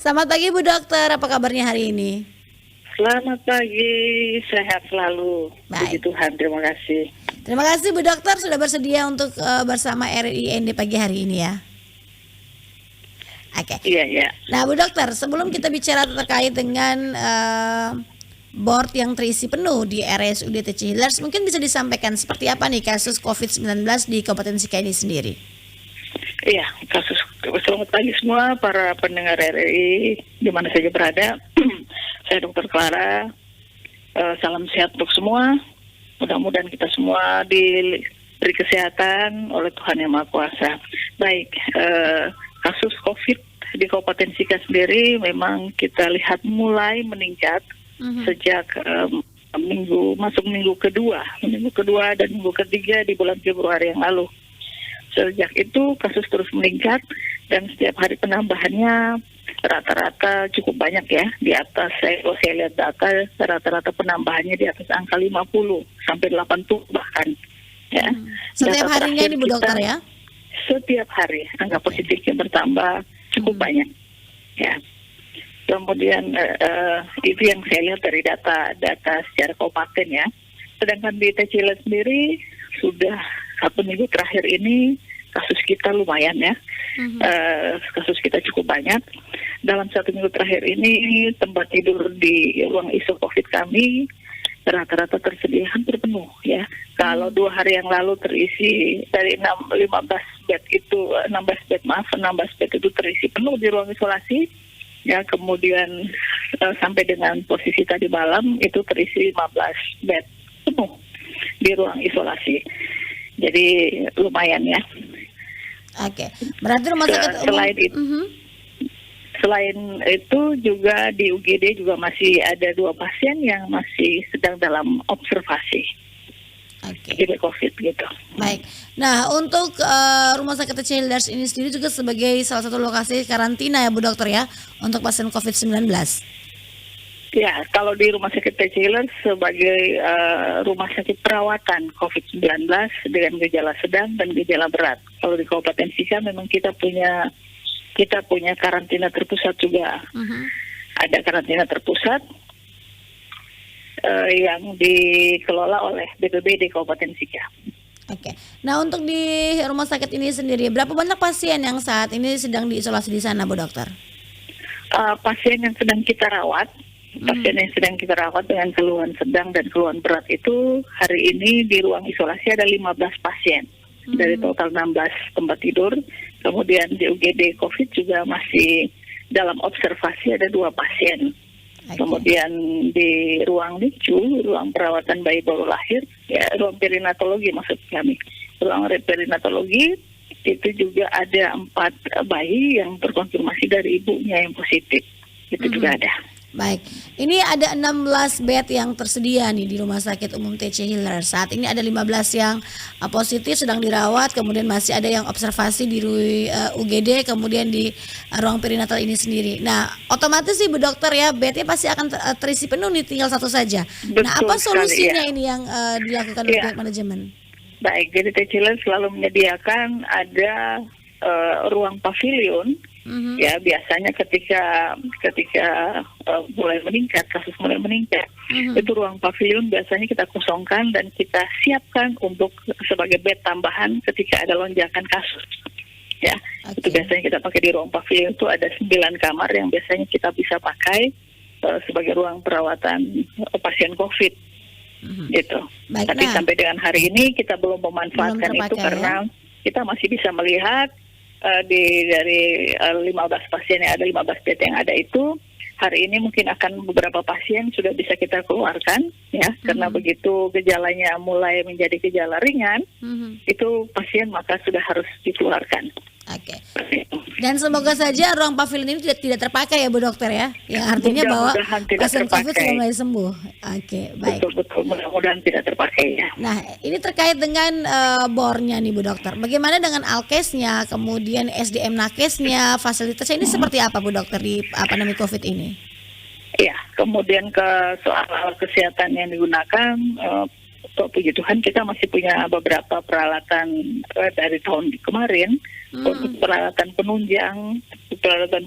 Selamat pagi Bu Dokter, apa kabarnya hari ini? Selamat pagi, sehat selalu. Baik. Puji Tuhan, terima kasih. Terima kasih Bu Dokter sudah bersedia untuk bersama RIND pagi hari ini ya. Oke. Iya, iya. Nah Bu Dokter, sebelum kita bicara terkait dengan board yang terisi penuh di RSUD TC Healers, mungkin bisa disampaikan seperti apa nih kasus COVID-19 di Kabupaten Sika ini sendiri? Iya, selamat pagi semua para pendengar RRI di mana saja berada. Saya Dr. Clara. Salam sehat untuk semua. Mudah-mudahan kita semua diberi kesehatan oleh Tuhan Yang Maha Kuasa. Baik, kasus COVID di Kabupaten Sika sendiri memang kita lihat mulai meningkat sejak masuk minggu kedua dan minggu ketiga di bulan Februari yang lalu. Sejak itu kasus terus meningkat dan setiap hari penambahannya rata-rata cukup banyak ya. Di atas, saya lihat data, rata-rata penambahannya di atas angka 50 sampai 80 bahkan. Ya. Setiap harinya ini Bu Dokter ya? Setiap hari angka positifnya bertambah cukup banyak. Ya. Kemudian itu yang saya lihat dari data secara kabupaten ya. Sedangkan di TC sendiri sudah 1 minggu terakhir ini kasus kita lumayan ya. Kasus kita cukup banyak. Dalam 1 minggu terakhir ini tempat tidur di ruang iso COVID kami rata-rata tersedia hampir penuh ya. Kalau 2 hari yang lalu terisi dari 16 bed itu terisi penuh di ruang isolasi. Ya, kemudian sampai dengan posisi tadi malam itu terisi 15 bed penuh di ruang isolasi. Jadi lumayan ya. Oke. Berarti rumah sakit umum. Selain itu juga di UGD juga masih ada 2 pasien yang masih sedang dalam observasi. Jadi COVID gitu. Baik. Nah, untuk Rumah Sakit TC Healers ini sendiri juga sebagai salah satu lokasi karantina ya Bu Dokter ya untuk pasien COVID-19. Ya, kalau di Rumah Sakit TC Healers sebagai rumah sakit perawatan COVID-19 dengan gejala sedang dan gejala berat. Kalau di Kabupaten Sika memang kita punya karantina terpusat juga. Ada karantina terpusat yang dikelola oleh BPBD Kabupaten Sika. Oke. Nah, untuk di rumah sakit ini sendiri, berapa banyak pasien yang saat ini sedang diisolasi di sana, Bu Dokter? Pasien yang sedang kita rawat dengan keluhan sedang dan keluhan berat itu hari ini di ruang isolasi ada 15 pasien dari total 16 tempat tidur. Kemudian di UGD COVID juga masih dalam observasi ada 2 pasien. Kemudian di ruang NICU, ruang perawatan bayi baru lahir, ya ruang perinatologi maksud kami. Ruang perinatologi itu juga ada 4 bayi yang terkonfirmasi dari ibunya yang positif. Itu juga ada. Baik, ini ada 16 bed yang tersedia nih di Rumah Sakit Umum TC Healers. Saat ini ada 15 yang positif sedang dirawat, kemudian masih ada yang observasi di UGD, kemudian di ruang perinatal ini sendiri. Nah, otomatis sih Bu Dokter ya, bednya pasti akan terisi penuh nih, tinggal 1 saja. Betul nah, apa solusinya sekali, ya. Ini yang dilakukan oleh pihak manajemen? Baik, jadi TC Healers selalu menyediakan ada ruang pavilion. Ya, biasanya ketika mulai meningkat, kasus mulai meningkat, itu ruang pavilion biasanya kita kosongkan dan kita siapkan untuk sebagai bed tambahan ketika ada lonjakan kasus. Ya, itu biasanya kita pakai di ruang pavilion itu ada 9 kamar yang biasanya kita bisa pakai sebagai ruang perawatan pasien COVID. Gitu. Baik, tapi sampai dengan hari ini kita belum memanfaatkan itu karena kita masih bisa melihat dari 15 pasien yang ada, 15 bed yang ada itu hari ini mungkin akan beberapa pasien sudah bisa kita keluarkan ya, karena begitu gejalanya mulai menjadi gejala ringan, itu pasien maka sudah harus dikeluarkan. Oke. Dan semoga saja ruang pavilion ini tidak terpakai ya Bu Dokter ya, yang artinya bahwa pasien COVID sudah mulai sembuh. Oke, baik. Betul, mudah-mudahan tidak terpakai ya. Nah, ini terkait dengan bornya nih Bu Dokter. Bagaimana dengan alkesnya, kemudian SDM nakesnya, fasilitasnya ini seperti apa Bu Dokter di pandemi COVID ini? Ya, kemudian ke soal alat kesehatan yang digunakan, puji Tuhan kita masih punya beberapa peralatan dari tahun kemarin untuk peralatan penunjang, peralatan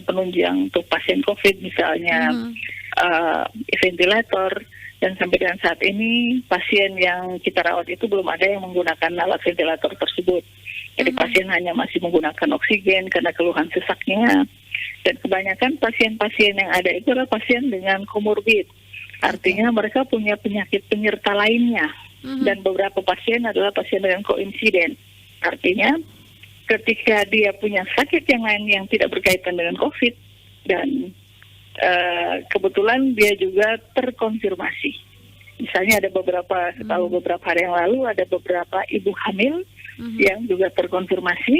penunjang untuk pasien COVID, misalnya ventilator. Dan sampai dengan saat ini pasien yang kita rawat itu belum ada yang menggunakan alat ventilator tersebut. Jadi pasien hanya masih menggunakan oksigen karena keluhan sesaknya. Dan kebanyakan pasien-pasien yang ada itu adalah pasien dengan komorbid. Artinya mereka punya penyakit penyerta lainnya. Dan beberapa pasien adalah pasien dengan koinsiden. Artinya ketika dia punya sakit yang lain yang tidak berkaitan dengan COVID dan kebetulan dia juga terkonfirmasi. Misalnya ada beberapa hari yang lalu ada beberapa ibu hamil yang juga terkonfirmasi.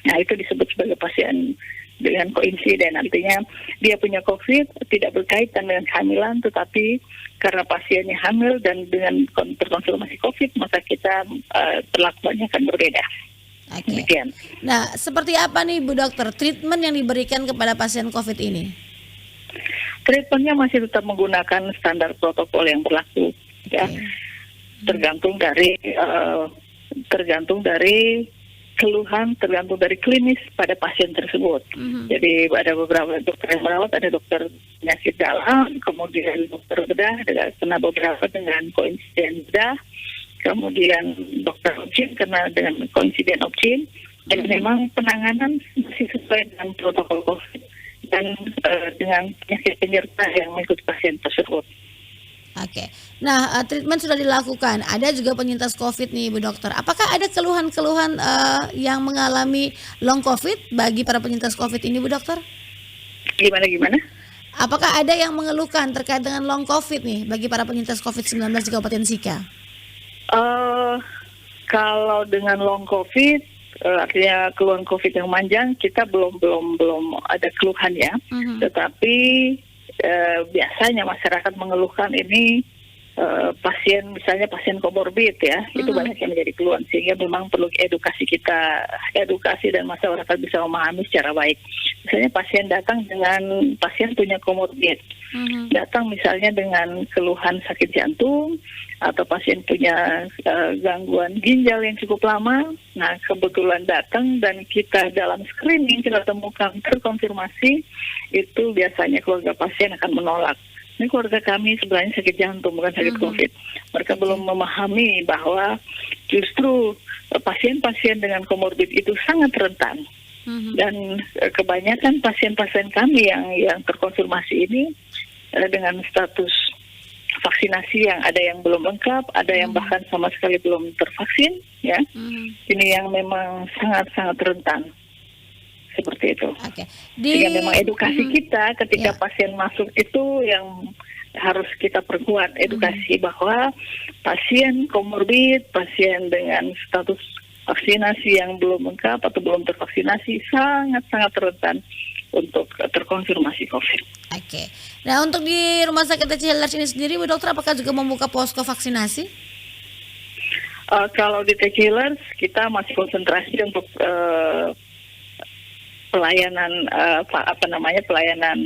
Nah, itu disebut sebagai pasien dengan koinsiden. Artinya dia punya COVID tidak berkaitan dengan kehamilan, tetapi karena pasiennya hamil dan dengan terkonfirmasi COVID, maka kita perlakuannya akan berbeda. Oke. Nah, seperti apa nih Bu Dokter treatment yang diberikan kepada pasien COVID ini? Treatmentnya masih tetap menggunakan standar protokol yang berlaku, ya. Tergantung dari keluhan, tergantung dari klinis pada pasien tersebut. Jadi ada beberapa dokter yang merawat, ada dokter penyakit dalam, kemudian dokter bedah, kena beberapa dengan koinsiden bedah, kemudian dokter objin karena dengan koinsiden objin. Dan memang penanganan masih sesuai dengan protokol COVID dan dengan penyakit penyerta yang mengikuti pasien tersebut. Oke. Nah, treatment sudah dilakukan. Ada juga penyintas COVID nih, Bu Dokter. Apakah ada keluhan-keluhan yang mengalami long COVID bagi para penyintas COVID ini, Bu Dokter? Gimana? Apakah ada yang mengeluhkan terkait dengan long COVID nih bagi para penyintas COVID-19 di Kabupaten Sika? Kalau dengan long COVID, artinya keluhan COVID yang panjang, kita belum ada keluhan ya. Tetapi biasanya masyarakat mengeluhkan ini pasien, misalnya pasien komorbid ya, itu banyak yang menjadi keluhan, sehingga memang perlu edukasi dan masyarakat bisa memahami secara baik. Misalnya pasien punya komorbid, datang misalnya dengan keluhan sakit jantung atau pasien punya gangguan ginjal yang cukup lama. Nah, kebetulan datang dan kita dalam screening kita temukan terkonfirmasi, itu biasanya keluarga pasien akan menolak. Ini keluarga kami sebenarnya sakit jantung, bukan sakit COVID. Mereka belum memahami bahwa justru pasien-pasien dengan komorbid itu sangat rentan. Dan kebanyakan pasien-pasien kami yang terkonfirmasi ini dengan status vaksinasi yang ada yang belum lengkap, ada yang bahkan sama sekali belum tervaksin, ya. Ini yang memang sangat-sangat rentan. Seperti itu. Jadi memang edukasi kita ketika pasien masuk itu yang harus kita perkuat, edukasi bahwa pasien komorbid, pasien dengan status vaksinasi yang belum lengkap atau belum tervaksinasi sangat-sangat rentan untuk terkonfirmasi COVID. Nah, untuk di Rumah Sakit TC Healers ini sendiri, Bu Dokter, apakah juga membuka posko vaksinasi? Kalau di TC Healers kita masih konsentrasi untuk pelayanan pelayanan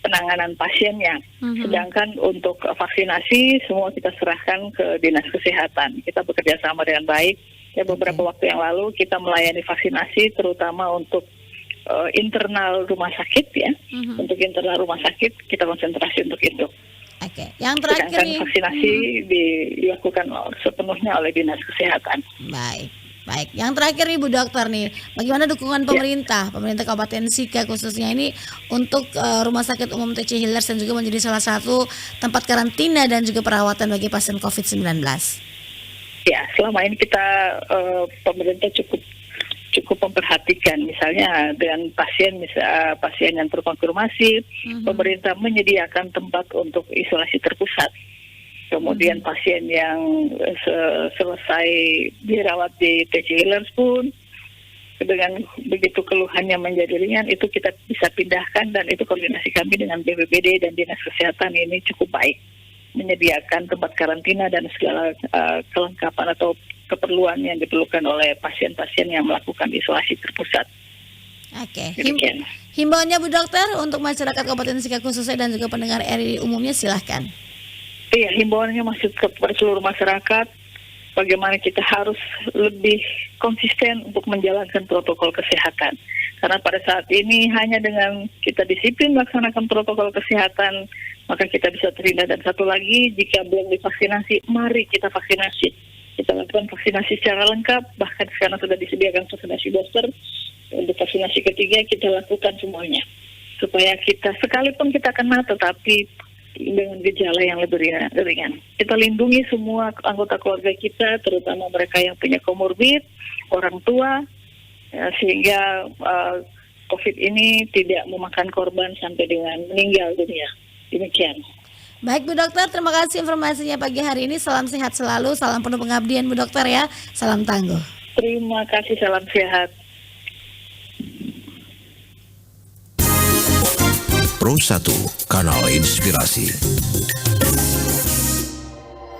penanganan pasiennya. Sedangkan untuk vaksinasi semua kita serahkan ke Dinas Kesehatan. Kita bekerja sama dengan baik. Ya, beberapa waktu yang lalu kita melayani vaksinasi terutama untuk internal rumah sakit ya. Untuk internal rumah sakit kita konsentrasi untuk itu. Yang terakhir nih, vaksinasi dilakukan sepenuhnya oleh Dinas Kesehatan. Baik, yang terakhir nih Bu Dokter nih, bagaimana dukungan pemerintah Kabupaten Sika khususnya ini untuk Rumah Sakit Umum TC Healers dan juga menjadi salah satu tempat karantina dan juga perawatan bagi pasien COVID-19? Ya, selama ini kita pemerintah cukup memperhatikan, misalnya dengan pasien yang terkonfirmasi, pemerintah menyediakan tempat untuk isolasi terpusat. Kemudian pasien yang selesai dirawat di TC Healers pun dengan begitu keluhannya menjadi ringan, itu kita bisa pindahkan, dan itu koordinasi kami dengan BPBD dan Dinas Kesehatan ini cukup baik, menyediakan tempat karantina dan segala kelengkapan atau keperluan yang diperlukan oleh pasien-pasien yang melakukan isolasi terpusat. Himbauannya Bu Dokter untuk masyarakat Kabupaten Sika khususnya dan juga pendengar RRI umumnya, silahkan. Iya, himbauannya masih kepada seluruh masyarakat bagaimana kita harus lebih konsisten untuk menjalankan protokol kesehatan. Karena pada saat ini hanya dengan kita disiplin melaksanakan protokol kesehatan, maka kita bisa terhindar. Dan satu lagi, jika belum divaksinasi, mari kita vaksinasi. Kita lakukan vaksinasi secara lengkap, bahkan sekarang sudah disediakan vaksinasi booster. Untuk vaksinasi ketiga kita lakukan semuanya. Supaya kita, sekalipun kita kena, tetapi dengan gejala yang lebih ringan. Kita lindungi semua anggota keluarga kita, terutama mereka yang punya komorbid, orang tua, ya, sehingga COVID ini tidak memakan korban sampai dengan meninggal dunia. Demikian. Baik Bu Dokter, terima kasih informasinya pagi hari ini. Salam sehat selalu, salam penuh pengabdian Bu Dokter ya. Salam tangguh. Terima kasih, salam sehat. Pro 1, Kanal Inspirasi.